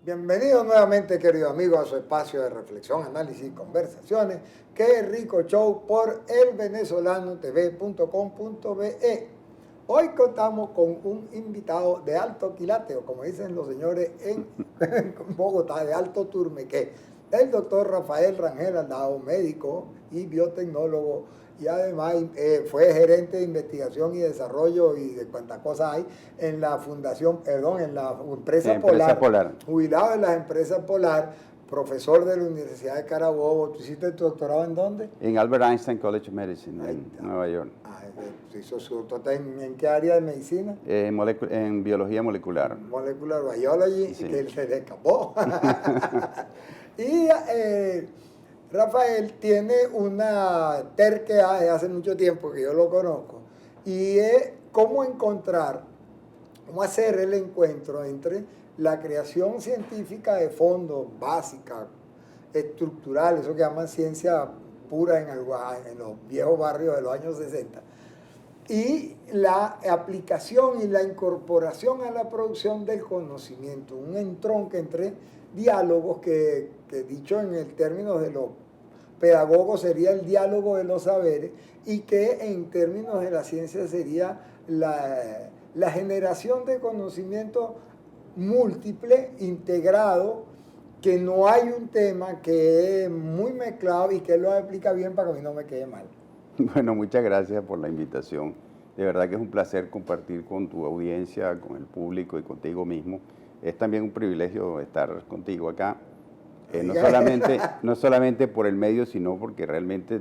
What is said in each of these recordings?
Bienvenido nuevamente, querido amigo, a su espacio de reflexión, análisis y conversaciones. Qué rico show por elvenezolanotv.com.be. Hoy contamos con un invitado de alto quilate, o como dicen los señores en Bogotá, de alto turmequé, el doctor Rafael Rangel Aldao, médico y biotecnólogo, y además fue gerente de investigación y desarrollo y de cuantas cosas hay en la en la empresa Polar, jubilado en las empresas Polar, profesor de la Universidad de Carabobo. ¿Tú hiciste tu doctorado en dónde? En Albert Einstein College of Medicine, en Nueva York. Hizo su doctorado ¿en qué área de medicina? En biología molecular. Molecular biology, sí. Que se le escapó. Y Rafael tiene una terquedad de hace mucho tiempo que yo lo conozco, y es cómo hacer el encuentro entre la creación científica de fondos básica, estructural, eso que llaman ciencia pura en los viejos barrios de los años 60, y la aplicación y la incorporación a la producción del conocimiento, un entronque entre diálogos que dicho en el término de los pedagogos sería el diálogo de los saberes, y que en términos de la ciencia sería la generación de conocimiento múltiple, integrado, que no hay un tema que es muy mezclado y que él lo explica bien para que a mí no me quede mal. Bueno, muchas gracias por la invitación. De verdad que es un placer compartir con tu audiencia, con el público y contigo mismo. Es también un privilegio estar contigo acá. No solamente por el medio, sino porque realmente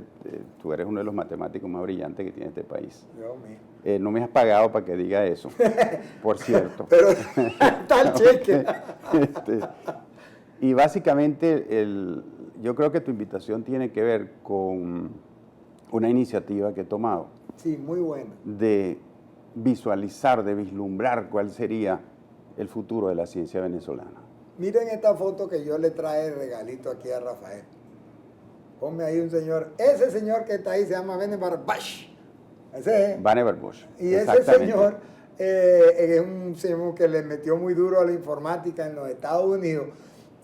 tú eres uno de los matemáticos más brillantes que tiene este país. Dios mío. No me has pagado para que diga eso, por cierto. Pero tal cheque. Y básicamente yo creo que tu invitación tiene que ver con una iniciativa que he tomado. Sí, muy buena. De visualizar, de vislumbrar cuál sería el futuro de la ciencia venezolana. Miren esta foto que yo le traje de regalito aquí a Rafael. Ponme ahí un señor. Ese señor que está ahí se llama Vannevar Bush. Ese es. Vannevar Bush. Y ese señor es un señor que le metió muy duro a la informática en los Estados Unidos.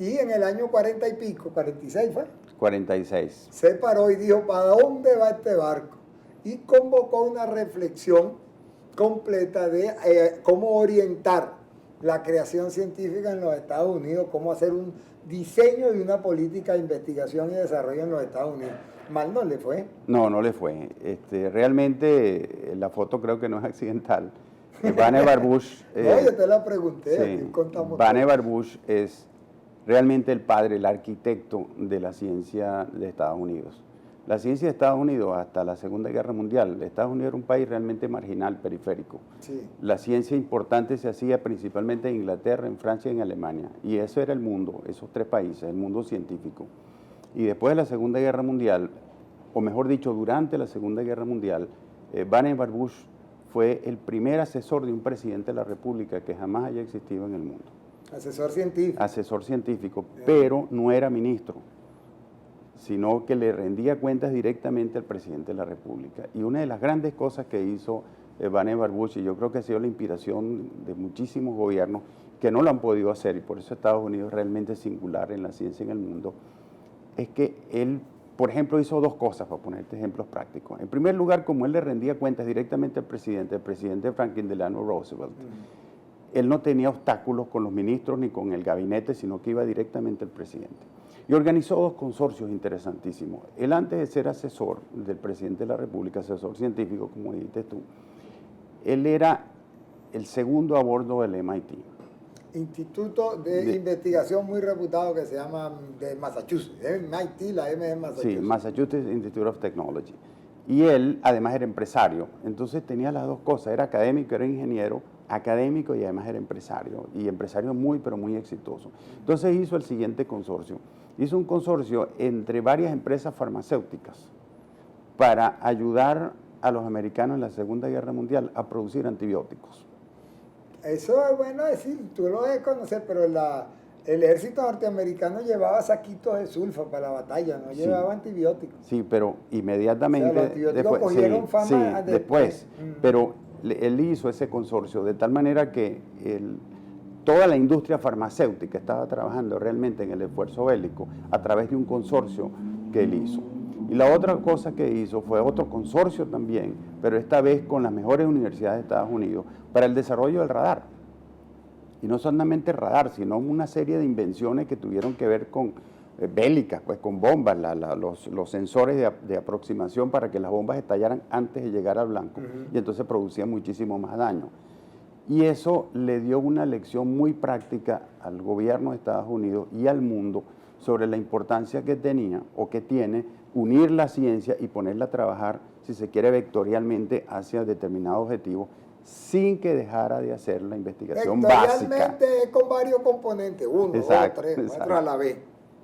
Y en el año 40 y pico, 46 fue. 46. Se paró y dijo, ¿para dónde va este barco? Y convocó una reflexión completa de cómo orientar la creación científica en los Estados Unidos, cómo hacer un diseño y una política de investigación y desarrollo en los Estados Unidos. Mal no le fue. No le fue. Realmente la foto creo que no es accidental. Vannevar Bush... no, yo te la pregunté. Sí, Vannevar Bush es realmente el padre, el arquitecto de la ciencia de Estados Unidos. La ciencia de Estados Unidos hasta la Segunda Guerra Mundial, Estados Unidos era un país realmente marginal, periférico. Sí. La ciencia importante se hacía principalmente en Inglaterra, en Francia y en Alemania. Y eso era el mundo, esos tres países, el mundo científico. Y después de la Segunda Guerra Mundial, o mejor dicho, durante la Segunda Guerra Mundial, Vannevar Bush fue el primer asesor de un presidente de la República que jamás haya existido en el mundo. Asesor científico. Asesor científico, pero no era ministro, sino que le rendía cuentas directamente al presidente de la República. Y una de las grandes cosas que hizo Vannevar Bush, y yo creo que ha sido la inspiración de muchísimos gobiernos que no lo han podido hacer, y por eso Estados Unidos es realmente singular en la ciencia en el mundo, es que él, por ejemplo, hizo dos cosas, para ponerte ejemplos prácticos. En primer lugar, como él le rendía cuentas directamente al presidente, el presidente Franklin Delano Roosevelt, él no tenía obstáculos con los ministros ni con el gabinete, sino que iba directamente al presidente. Y organizó dos consorcios interesantísimos. Él, antes de ser asesor del presidente de la República, asesor científico, como dijiste tú, él era el segundo a bordo del MIT. Instituto de investigación muy reputado que se llama de Massachusetts, MIT, la M de Massachusetts. Sí, Massachusetts Institute of Technology. Y él, además, era empresario. Entonces tenía las dos cosas, era académico, era ingeniero, académico y además era empresario. Y empresario muy, pero muy exitoso. Entonces hizo el siguiente consorcio. Hizo un consorcio entre varias empresas farmacéuticas para ayudar a los americanos en la Segunda Guerra Mundial a producir antibióticos. Eso es bueno decir, tú lo debes conocer, pero el ejército norteamericano llevaba saquitos de sulfa para la batalla, no llevaba antibióticos. Sí, pero inmediatamente... O sea, los antibióticos cogieron fama después. Pero él hizo ese consorcio de tal manera que toda la industria farmacéutica estaba trabajando realmente en el esfuerzo bélico a través de un consorcio que él hizo. Y la otra cosa que hizo fue otro consorcio también, pero esta vez con las mejores universidades de Estados Unidos, para el desarrollo del radar. Y no solamente el radar, sino una serie de invenciones que tuvieron que ver con bélicas, pues con bombas, los sensores de aproximación para que las bombas estallaran antes de llegar al blanco, y entonces producían muchísimo más daño. Y eso le dio una lección muy práctica al gobierno de Estados Unidos y al mundo sobre la importancia que tenía o que tiene unir la ciencia y ponerla a trabajar, si se quiere, vectorialmente hacia determinados objetivos, sin que dejara de hacer la investigación básica. Vectorialmente es con varios componentes, uno, exacto, dos, tres, cuatro a la vez.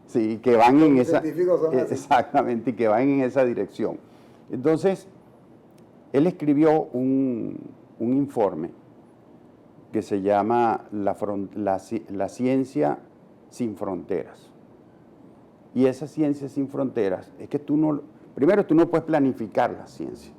Sí, que van en Los esa... científicos son así. Exactamente, y que van en esa dirección. Entonces, él escribió un informe que se llama la ciencia sin fronteras. Y esa ciencia sin fronteras es que primero tú no puedes planificar la ciencia.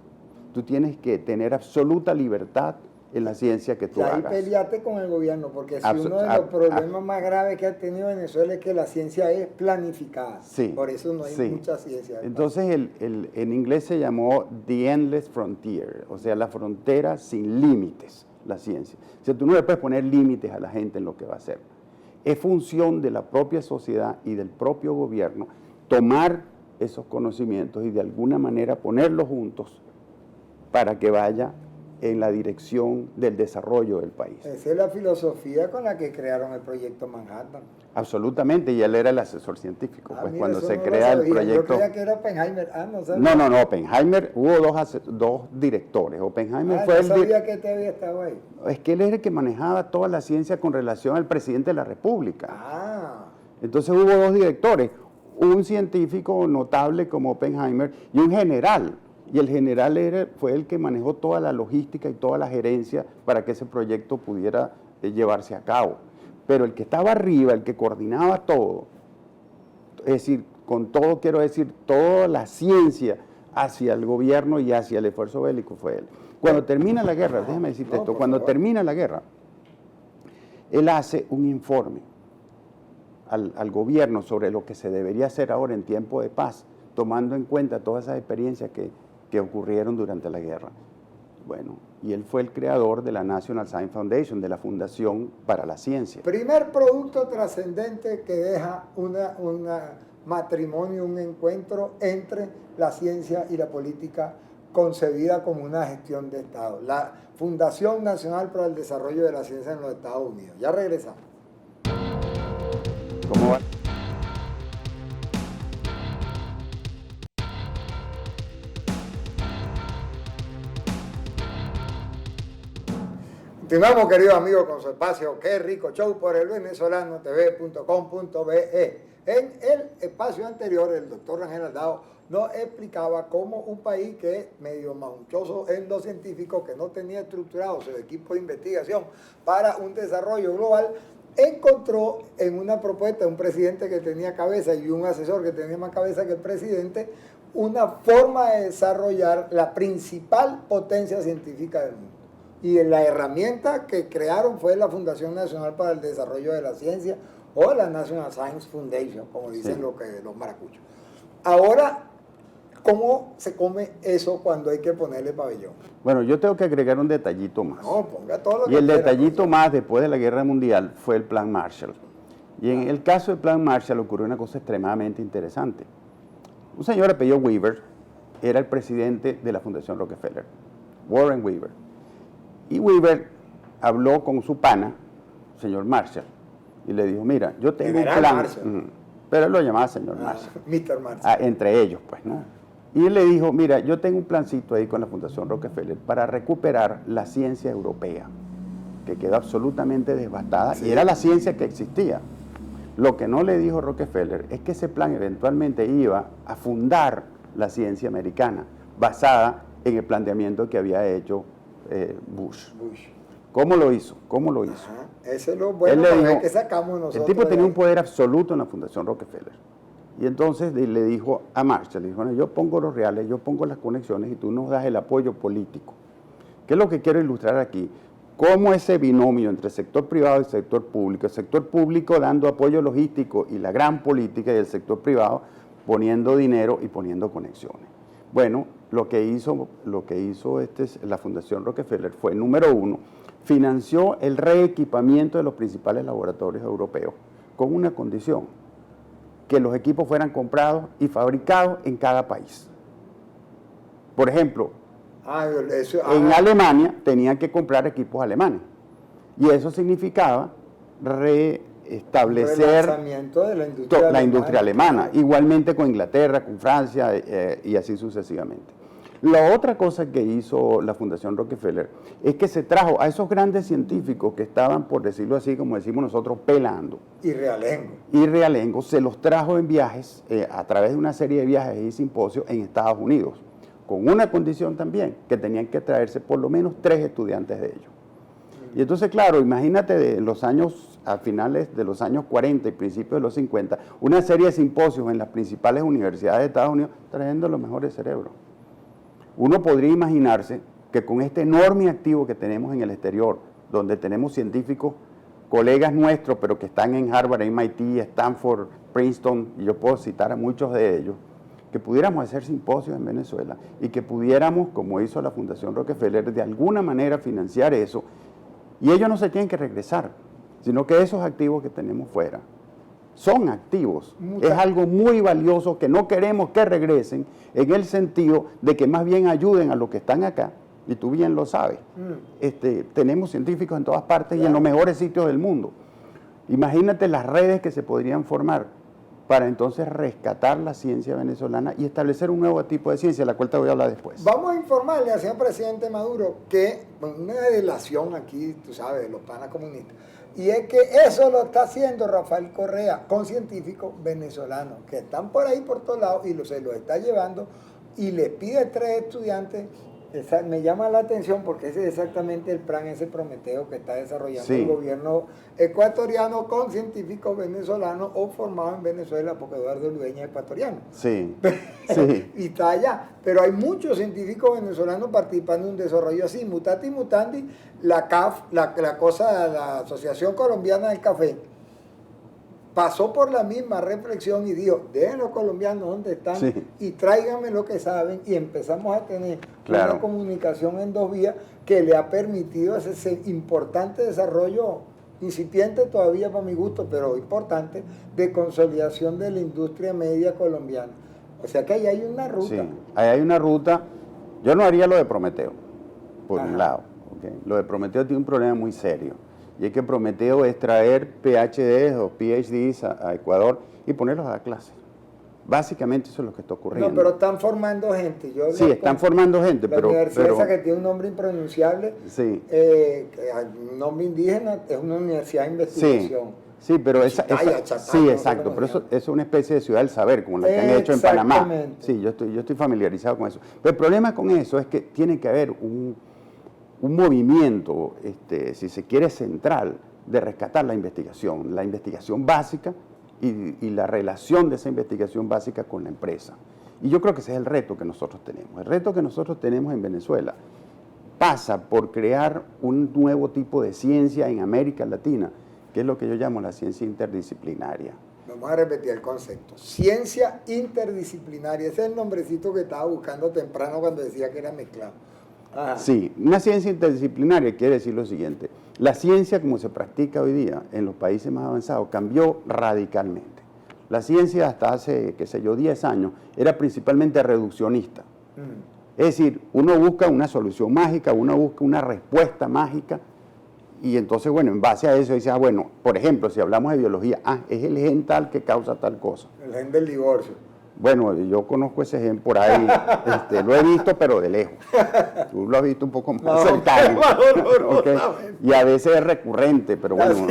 Tú tienes que tener absoluta libertad en la ciencia que tú hagas. Y ahí peleaste con el gobierno, porque si uno de los problemas más graves que ha tenido Venezuela es que la ciencia es planificada. Sí, por eso no hay mucha ciencia. Entonces, en inglés se llamó The Endless Frontier, o sea, la frontera sin límites, la ciencia. O sea, tú no le puedes poner límites a la gente en lo que va a hacer. Es función de la propia sociedad y del propio gobierno tomar esos conocimientos y de alguna manera ponerlos juntos para que vaya en la dirección del desarrollo del país. Esa es la filosofía con la que crearon el proyecto Manhattan. Absolutamente, y él era el asesor científico. Pues mira, cuando se no crea el proyecto... Yo creía que era Oppenheimer. No sabía. No, Oppenheimer, hubo dos directores. Oppenheimer fue no sabía que te había estado ahí. Es que él era el que manejaba toda la ciencia con relación al presidente de la República. Entonces hubo dos directores, un científico notable como Oppenheimer y un general. Y el general fue el que manejó toda la logística y toda la gerencia para que ese proyecto pudiera llevarse a cabo. Pero el que estaba arriba, el que coordinaba todo, es decir, con todo quiero decir, toda la ciencia hacia el gobierno y hacia el esfuerzo bélico fue él. Cuando termina la guerra, déjame decirte esto, cuando termina la guerra, él hace un informe al gobierno sobre lo que se debería hacer ahora en tiempo de paz, tomando en cuenta todas esas experiencias que ocurrieron durante la guerra. Bueno, y él fue el creador de la National Science Foundation, de la Fundación para la Ciencia. Primer producto trascendente que deja un matrimonio, un encuentro entre la ciencia y la política concebida como una gestión de Estado. La Fundación Nacional para el Desarrollo de la Ciencia en los Estados Unidos. Ya regresamos. ¿Cómo va? Continuamos, queridos amigos, con su espacio Qué Rico Show por el venezolano.tv.be. En el espacio anterior, el doctor Rangel Aldao nos explicaba cómo un país que es medio maunchoso en lo científico, que no tenía estructurado su equipo de investigación para un desarrollo global, encontró en una propuesta de un presidente que tenía cabeza y un asesor que tenía más cabeza que el presidente, una forma de desarrollar la principal potencia científica del mundo. Y la herramienta que crearon fue la Fundación Nacional para el Desarrollo de la Ciencia, o la National Science Foundation, como dicen los maracuchos. Ahora, ¿cómo se come eso cuando hay que ponerle pabellón? Bueno, yo tengo que agregar un detallito más. No, ponga todo lo que Y el quiera, detallito más después de la Guerra Mundial fue el Plan Marshall. Y en el caso del Plan Marshall ocurrió una cosa extremadamente interesante. Un señor apellido Weaver era el presidente de la Fundación Rockefeller, Warren Weaver. Y Weaver habló con su pana, señor Marshall, y le dijo, mira, yo tengo un plan, pero él lo llamaba señor Marshall. Mr. Marshall. Entre ellos, pues, ¿no? Y él le dijo, mira, yo tengo un plancito ahí con la Fundación Rockefeller para recuperar la ciencia europea, que quedó absolutamente devastada, y era la ciencia que existía. Lo que no le dijo Rockefeller es que ese plan eventualmente iba a fundar la ciencia americana, basada en el planteamiento que había hecho Bush. ¿Cómo lo hizo? Ese es lo bueno que sacamos nosotros. El tipo tenía un poder absoluto en la Fundación Rockefeller. Y entonces le dijo a Marshall, le dijo, bueno, yo pongo los reales, yo pongo las conexiones y tú nos das el apoyo político. ¿Qué es lo que quiero ilustrar aquí? cómo ese binomio entre sector privado y sector público, el sector público dando apoyo logístico y la gran política, y el sector privado poniendo dinero y poniendo conexiones. Bueno, lo que hizo la Fundación Rockefeller fue, número uno, financió el reequipamiento de los principales laboratorios europeos con una condición: que los equipos fueran comprados y fabricados en cada país. Por ejemplo, en Alemania tenían que comprar equipos alemanes, y eso significaba restablecer la industria alemana, igualmente con Inglaterra, con Francia, y así sucesivamente. La otra cosa que hizo la Fundación Rockefeller es que se trajo a esos grandes científicos que estaban, por decirlo así, como decimos nosotros, pelando. Y realengo. Se los trajo en viajes, a través de una serie de viajes y simposios en Estados Unidos, con una condición también, que tenían que traerse por lo menos 3 estudiantes de ellos. Y entonces, claro, imagínate a finales de los años 40 y principios de los 50, una serie de simposios en las principales universidades de Estados Unidos trayendo los mejores cerebros. Uno podría imaginarse que con este enorme activo que tenemos en el exterior, donde tenemos científicos, colegas nuestros, pero que están en Harvard, MIT, Stanford, Princeton, y yo puedo citar a muchos de ellos, que pudiéramos hacer simposios en Venezuela y que pudiéramos, como hizo la Fundación Rockefeller, de alguna manera financiar eso. Y ellos no se tienen que regresar, sino que esos activos que tenemos fuera son activos. Es algo muy valioso que no queremos que regresen, en el sentido de que más bien ayuden a los que están acá, y tú bien lo sabes. Tenemos científicos en todas partes, y en los mejores sitios del mundo. Imagínate las redes que se podrían formar para entonces rescatar la ciencia venezolana y establecer un nuevo tipo de ciencia, de la cual te voy a hablar después. Vamos a informarle al señor presidente Maduro que una delación aquí, tú sabes, de los panas comunistas, y es que eso lo está haciendo Rafael Correa con científicos venezolanos que están por ahí por todos lados, y se los está llevando, y le pide 3 estudiantes. Me llama la atención porque ese es exactamente el plan, ese Prometeo que está desarrollando el gobierno ecuatoriano con científicos venezolanos o formados en Venezuela, porque Eduardo Ludeña es ecuatoriano. Sí. Y está allá. Pero hay muchos científicos venezolanos participando en un desarrollo así. Mutati mutandi, la CAF, la Asociación Colombiana del Café, pasó por la misma reflexión y dijo: dejen los colombianos donde están y tráiganme lo que saben, y empezamos a tener una comunicación en 2 vías que le ha permitido ese importante desarrollo, incipiente todavía para mi gusto, pero importante, de consolidación de la industria media colombiana. O sea que ahí hay una ruta. Sí, ahí hay una ruta. Yo no haría lo de Prometeo, por un lado. ¿Okay? Lo de Prometeo tiene un problema muy serio. Y es que Prometeo es traer PhDs o PhDs a Ecuador y ponerlos a dar clases. Básicamente eso es lo que está ocurriendo. No, pero están formando gente. Están formando gente, la universidad esa que tiene un nombre impronunciable, un nombre indígena, es una universidad de investigación. Sí, pero exacto, pero eso es una especie de ciudad del saber, como la que han hecho en Panamá. Sí, yo estoy familiarizado con eso. Pero el problema con eso es que tiene que haber un movimiento, si se quiere, central, de rescatar la investigación básica y la relación de esa investigación básica con la empresa. Y yo creo que ese es el reto que nosotros tenemos. El reto que nosotros tenemos en Venezuela pasa por crear un nuevo tipo de ciencia en América Latina, que es lo que yo llamo la ciencia interdisciplinaria. Vamos a repetir el concepto. Ciencia interdisciplinaria. Ese es el nombrecito que estaba buscando temprano cuando decía que era mezclado. Sí, una ciencia interdisciplinaria quiere decir lo siguiente: la ciencia como se practica hoy día en los países más avanzados cambió radicalmente. La ciencia hasta hace, 10 años, era principalmente reduccionista. Es decir, uno busca una solución mágica, uno busca una respuesta mágica, y entonces, bueno, en base a eso dice, por ejemplo, si hablamos de biología, es el gen tal que causa tal cosa. El gen del divorcio. Bueno, yo conozco ese gen por ahí, lo he visto, pero de lejos. Tú lo has visto un poco más cercano. Okay. Y a veces es recurrente, pero bueno.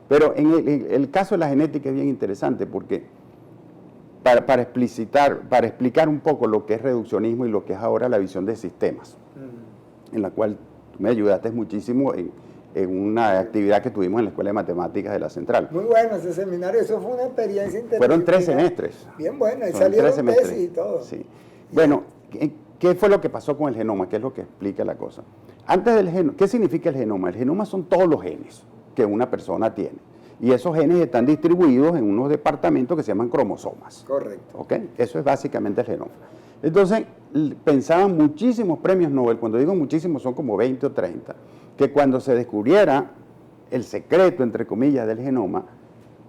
Pero en el caso de la genética es bien interesante, porque para explicar un poco lo que es reduccionismo y lo que es ahora la visión de sistemas, en la cual tú me ayudaste muchísimo en una actividad que tuvimos en la Escuela de Matemáticas de la Central. Muy bueno ese seminario, eso fue una experiencia interesante. Fueron 3 semestres. Bien buena, y salieron tesis y todo. Sí. Bueno, ¿qué fue lo que pasó con el genoma? ¿Qué es lo que explica la cosa? antes del genoma, ¿qué significa el genoma? El genoma son todos los genes que una persona tiene. Y esos genes están distribuidos en unos departamentos que se llaman cromosomas. Correcto. ¿Ok? Eso es básicamente el genoma. Entonces, pensaban muchísimos premios Nobel, cuando digo muchísimos son como 20 o 30, que cuando se descubriera el secreto, entre comillas, del genoma,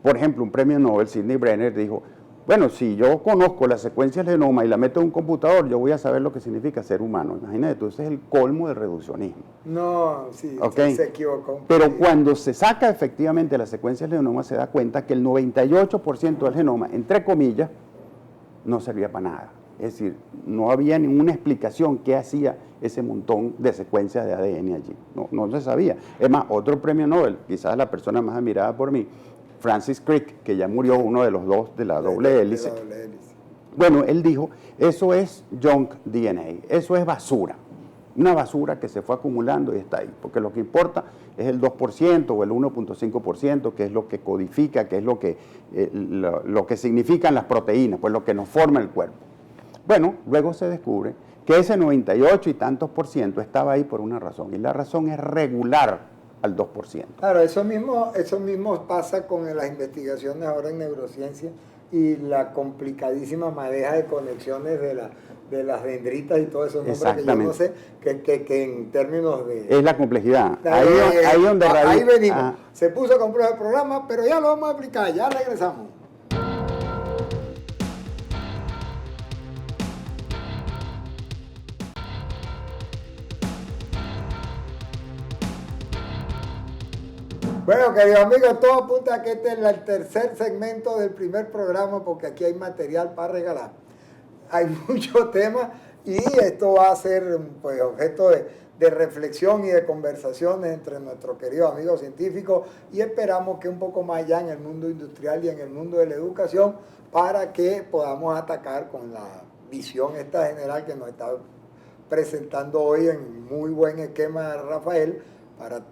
por ejemplo, un premio Nobel, Sidney Brenner, dijo, bueno, si yo conozco la secuencia del genoma y la meto en un computador, yo voy a saber lo que significa ser humano. Imagínate tú, ese es el colmo del reduccionismo. No, sí, ¿Okay? se equivocó. Pero cuando se saca efectivamente la secuencia del genoma, se da cuenta que el 98% del genoma, entre comillas, no servía para nada. Es decir, no había ninguna explicación qué hacía ese montón de secuencias de ADN allí. No se sabía. Es más, otro premio Nobel, quizás la persona más admirada por mí, Francis Crick, que ya murió, uno de los dos de la doble hélice. Bueno, él dijo, eso es junk DNA, eso es basura. Una basura que se fue acumulando y está ahí. Porque lo que importa es el 2% o el 1.5%, que es lo que codifica, que es lo que significan las proteínas, pues lo que nos forma el cuerpo. Bueno, luego se descubre que ese 98 y tantos % estaba ahí por una razón, y la razón es regular al 2%. Claro, eso mismo pasa con las investigaciones ahora en neurociencia y la complicadísima madeja de conexiones de las dendritas y todo eso, nombres que yo no sé, que en términos de... Es la complejidad. Ahí venimos. Ah. Se puso complejo el programa, pero ya lo vamos a explicar, ya regresamos. Bueno, queridos amigos, todo apunta a que este es el tercer segmento del primer programa, porque aquí hay material para regalar. Hay muchos temas y esto va a ser pues, objeto de reflexión y de conversaciones entre nuestros queridos amigos científicos, y esperamos que un poco más allá en el mundo industrial y en el mundo de la educación, para que podamos atacar con la visión esta general que nos está presentando hoy en muy buen esquema Rafael, para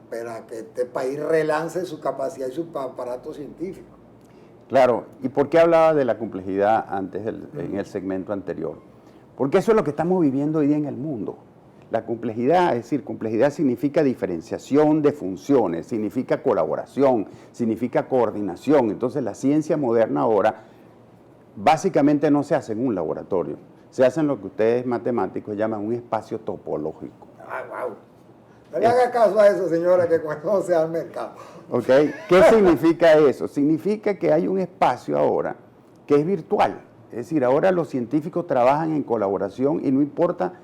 que este país relance su capacidad y su aparato científico. Claro, ¿y por qué hablaba de la complejidad antes en el segmento anterior? Porque eso es lo que estamos viviendo hoy día en el mundo. La complejidad, es decir, complejidad significa diferenciación de funciones, significa colaboración, significa coordinación. Entonces la ciencia moderna ahora básicamente no se hace en un laboratorio, se hace en lo que ustedes matemáticos llaman un espacio topológico. Ah, wow. No le haga caso a eso, señora, que conoce al mercado. ¿Ok? ¿Qué significa eso? Significa que hay un espacio ahora que es virtual. Es decir, ahora los científicos trabajan en colaboración y no importa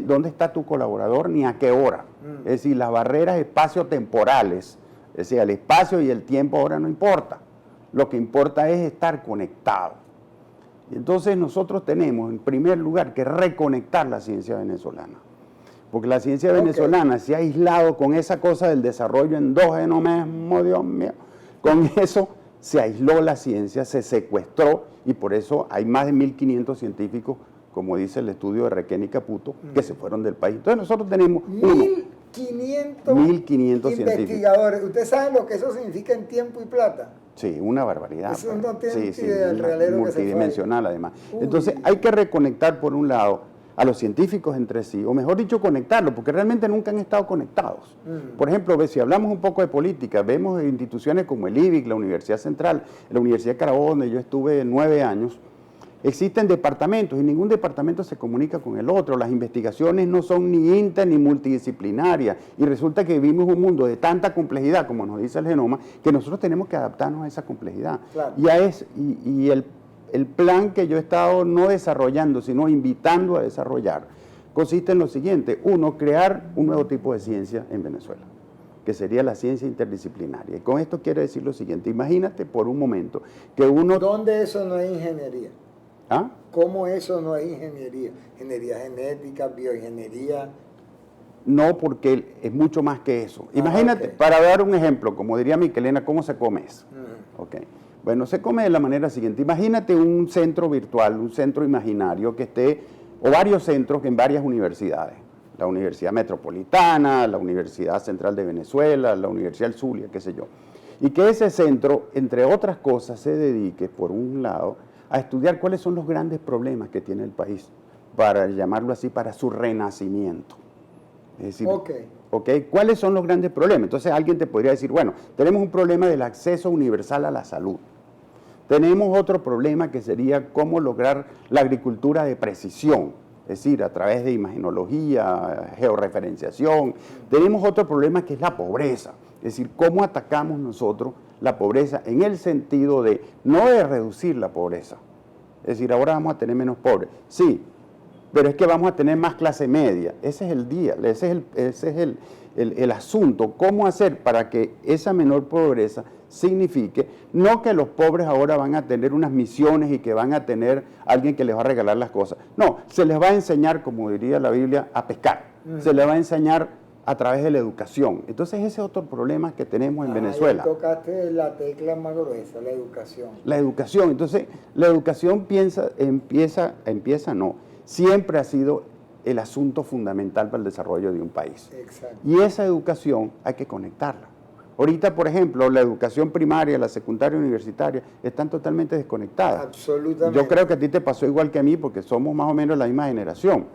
dónde está tu colaborador ni a qué hora. Es decir, las barreras espaciotemporales, es decir, el espacio y el tiempo ahora no importa. Lo que importa es estar conectado. Y entonces nosotros tenemos, en primer lugar, que reconectar la ciencia venezolana. Porque la ciencia venezolana se ha aislado con esa cosa del desarrollo endógeno mismo, Dios mío. Con eso se aisló la ciencia, se secuestró, y por eso hay más de 1.500 científicos, como dice el estudio de Requén y Caputo, que se fueron del país. Entonces nosotros tenemos 1.500 investigadores. ¿Ustedes saben lo que eso significa en tiempo y plata? Sí, una barbaridad. Eso no tiene idea del realero que se fue. Multidimensional además. Entonces hay que reconectar por un lado a los científicos entre sí, o mejor dicho, conectarlos, porque realmente nunca han estado conectados. Por ejemplo, si hablamos un poco de política, vemos instituciones como el IBIC, la Universidad Central, la Universidad de Carabobo, donde yo estuve 9 años, existen departamentos y ningún departamento se comunica con el otro, las investigaciones no son ni inter ni multidisciplinarias, y resulta que vivimos un mundo de tanta complejidad, como nos dice el genoma, que nosotros tenemos que adaptarnos a esa complejidad. Claro. Y el plan que yo he estado no desarrollando, sino invitando a desarrollar, consiste en lo siguiente: uno, crear un nuevo tipo de ciencia en Venezuela, que sería la ciencia interdisciplinaria. Y con esto quiero decir lo siguiente: imagínate por un momento que uno... ¿Dónde eso no es ingeniería? ¿Ah? ¿Cómo eso no es ingeniería? Ingeniería genética, bioingeniería. No, porque es mucho más que eso. Imagínate, para dar un ejemplo, como diría Miquelena, ¿cómo se come eso? Okay. Bueno, se come de la manera siguiente. Imagínate un centro virtual, un centro imaginario que esté, o varios centros en varias universidades. La Universidad Metropolitana, la Universidad Central de Venezuela, la Universidad del Zulia, qué sé yo. Y que ese centro, entre otras cosas, se dedique, por un lado, a estudiar cuáles son los grandes problemas que tiene el país, para llamarlo así, para su renacimiento. Es decir, ¿ok? ¿Cuáles son los grandes problemas? Entonces alguien te podría decir, bueno, tenemos un problema del acceso universal a la salud. Tenemos otro problema que sería cómo lograr la agricultura de precisión, es decir, a través de imagenología, georreferenciación. Tenemos otro problema que es la pobreza, es decir, cómo atacamos nosotros la pobreza en el sentido de no de reducir la pobreza, es decir, ahora vamos a tener menos pobres, sí, pero es que vamos a tener más clase media, ese es el día, ese es el asunto, cómo hacer para que esa menor pobreza signifique, no que los pobres ahora van a tener unas misiones y que van a tener alguien que les va a regalar las cosas, no, se les va a enseñar, como diría la Biblia, a pescar, se les va a enseñar a través de la educación. Entonces ese es otro problema que tenemos en Venezuela. Ahí tocaste la tecla más gruesa, la educación. La educación, entonces la educación siempre ha sido el asunto fundamental para el desarrollo de un país. Exacto. Y esa educación hay que conectarla. Ahorita, por ejemplo, la educación primaria, la secundaria y universitaria están totalmente desconectadas. Absolutamente. Yo creo que a ti te pasó igual que a mí porque somos más o menos la misma generación.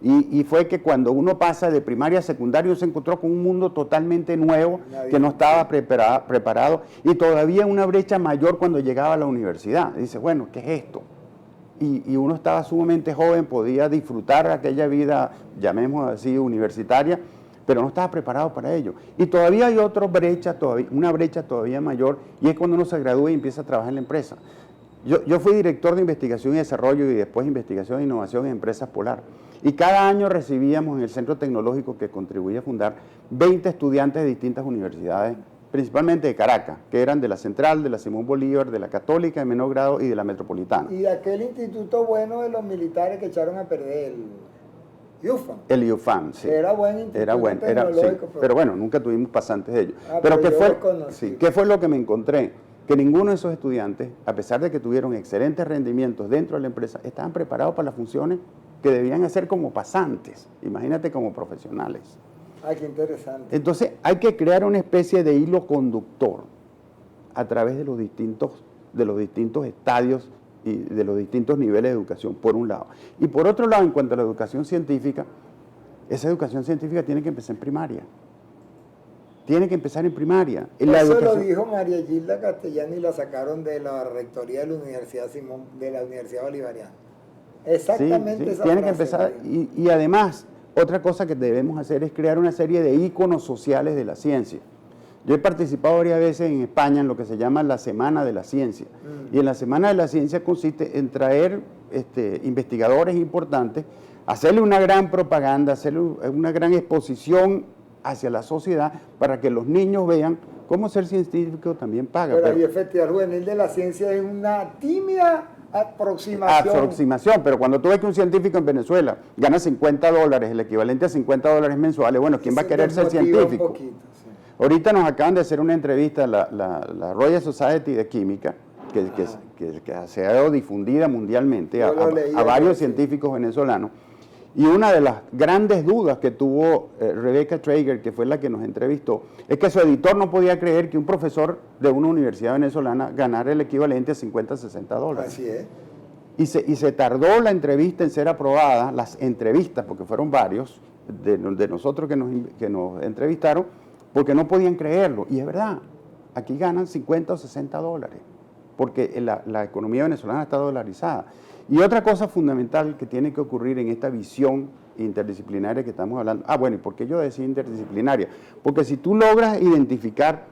Y fue que cuando uno pasa de primaria a secundaria, uno se encontró con un mundo totalmente nuevo que no estaba preparado y todavía una brecha mayor cuando llegaba a la universidad. Dice, bueno, ¿qué es esto? Y uno estaba sumamente joven, podía disfrutar aquella vida, llamémosla así, universitaria, pero no estaba preparado para ello. Y todavía hay otra brecha, una brecha todavía mayor, y es cuando uno se gradúa y empieza a trabajar en la empresa. Yo fui director de investigación y desarrollo y después investigación e innovación en Empresas Polar. Y cada año recibíamos en el centro tecnológico que contribuía a fundar 20 estudiantes de distintas universidades, principalmente de Caracas, que eran de la Central, de la Simón Bolívar, de la Católica de menor grado y de la Metropolitana. Y de aquel instituto bueno de los militares que echaron a perder, el IUFAM. El IUFAM, sí. Era buen instituto tecnológico. Sí, pero bueno, nunca tuvimos pasantes de ellos. Pero ¿qué fue lo que me encontré? Que ninguno de esos estudiantes, a pesar de que tuvieron excelentes rendimientos dentro de la empresa, estaban preparados para las funciones que debían hacer como pasantes, imagínate como profesionales. Ah, qué interesante. Entonces hay que crear una especie de hilo conductor a través de los distintos estadios y de los distintos niveles de educación, por un lado. Y por otro lado, en cuanto a la educación científica, esa educación científica tiene que empezar en primaria. Tiene que empezar en primaria. Eso lo dijo María Gilda Castellano y la sacaron de la rectoría de la Universidad Bolivariana. Exactamente, sí, esa tiene frase, que empezar. Y además, otra cosa que debemos hacer es crear una serie de íconos sociales de la ciencia. Yo he participado varias veces en España en lo que se llama la Semana de la Ciencia. Y en la Semana de la Ciencia consiste en traer investigadores importantes, hacerle una gran propaganda, hacerle una gran exposición hacia la sociedad para que los niños vean cómo ser científico también paga. Pero el Festival Juvenil de la Ciencia es una tímida aproximación. Pero cuando tú ves que un científico en Venezuela gana $50, el equivalente a $50 mensuales, bueno, ¿quién va a querer ser científico? Poquito, sí. Ahorita nos acaban de hacer una entrevista, la Royal Society de Química, que se ha difundida mundialmente a varios científicos venezolanos. Y una de las grandes dudas que tuvo Rebecca Traeger, que fue la que nos entrevistó, es que su editor no podía creer que un profesor de una universidad venezolana ganara el equivalente a $50-60. Así es. Y se tardó la entrevista en ser aprobada, las entrevistas, porque fueron varios de nosotros que nos entrevistaron, porque no podían creerlo. Y es verdad, aquí ganan $50 o $60, porque la economía venezolana está dolarizada. Y otra cosa fundamental que tiene que ocurrir en esta visión interdisciplinaria que estamos hablando, ¿y por qué yo decía interdisciplinaria? Porque si tú logras identificar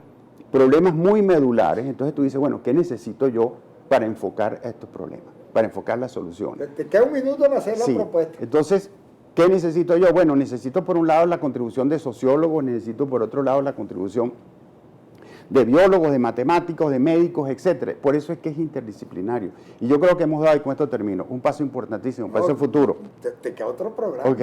problemas muy medulares, entonces tú dices, bueno, ¿qué necesito yo para enfocar estos problemas, para enfocar las soluciones? Te queda un minuto para hacer la propuesta. Entonces, ¿qué necesito yo? Bueno, necesito por un lado la contribución de sociólogos, necesito por otro lado la contribución de biólogos, de matemáticos, de médicos, etcétera. Por eso es que es interdisciplinario. Y yo creo que hemos dado, y con esto termino, un paso importantísimo, un paso futuro. Te queda otro programa. Ok.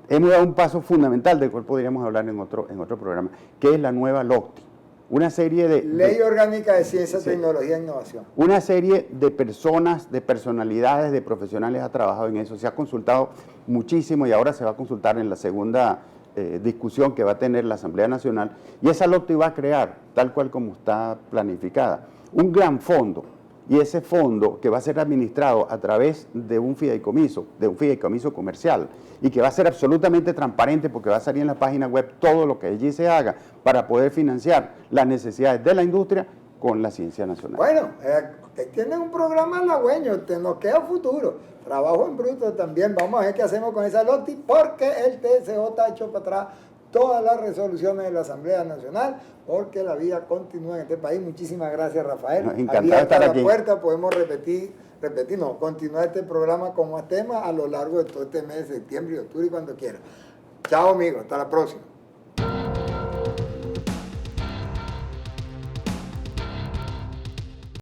Hemos dado un paso fundamental del cual podríamos hablar en otro programa, que es la nueva LOCTI. Una serie de... Ley Orgánica de Ciencia, Tecnología e Innovación. Una serie de personas, de personalidades, de profesionales ha trabajado en eso. Se ha consultado muchísimo y ahora se va a consultar en la segunda discusión que va a tener la Asamblea Nacional, y esa LOCTI va a crear, tal cual como está planificada, un gran fondo Y ese fondo, que va a ser administrado a través de un fideicomiso comercial, y que va a ser absolutamente transparente porque va a salir en la página web todo lo que allí se haga para poder financiar las necesidades de la industria con la ciencia nacional. Bueno, tienen un programa halagüeño, nos queda futuro. Trabajo en bruto también. Vamos a ver qué hacemos con esa LOTI, porque el TSJ ha hecho para atrás todas las resoluciones de la Asamblea Nacional, porque la vida continúa en este país. Muchísimas gracias, Rafael. Encantado de estar aquí. La puerta, podemos continuar este programa con más temas a lo largo de todo este mes de septiembre y octubre y cuando quiera. Chao, amigos. Hasta la próxima.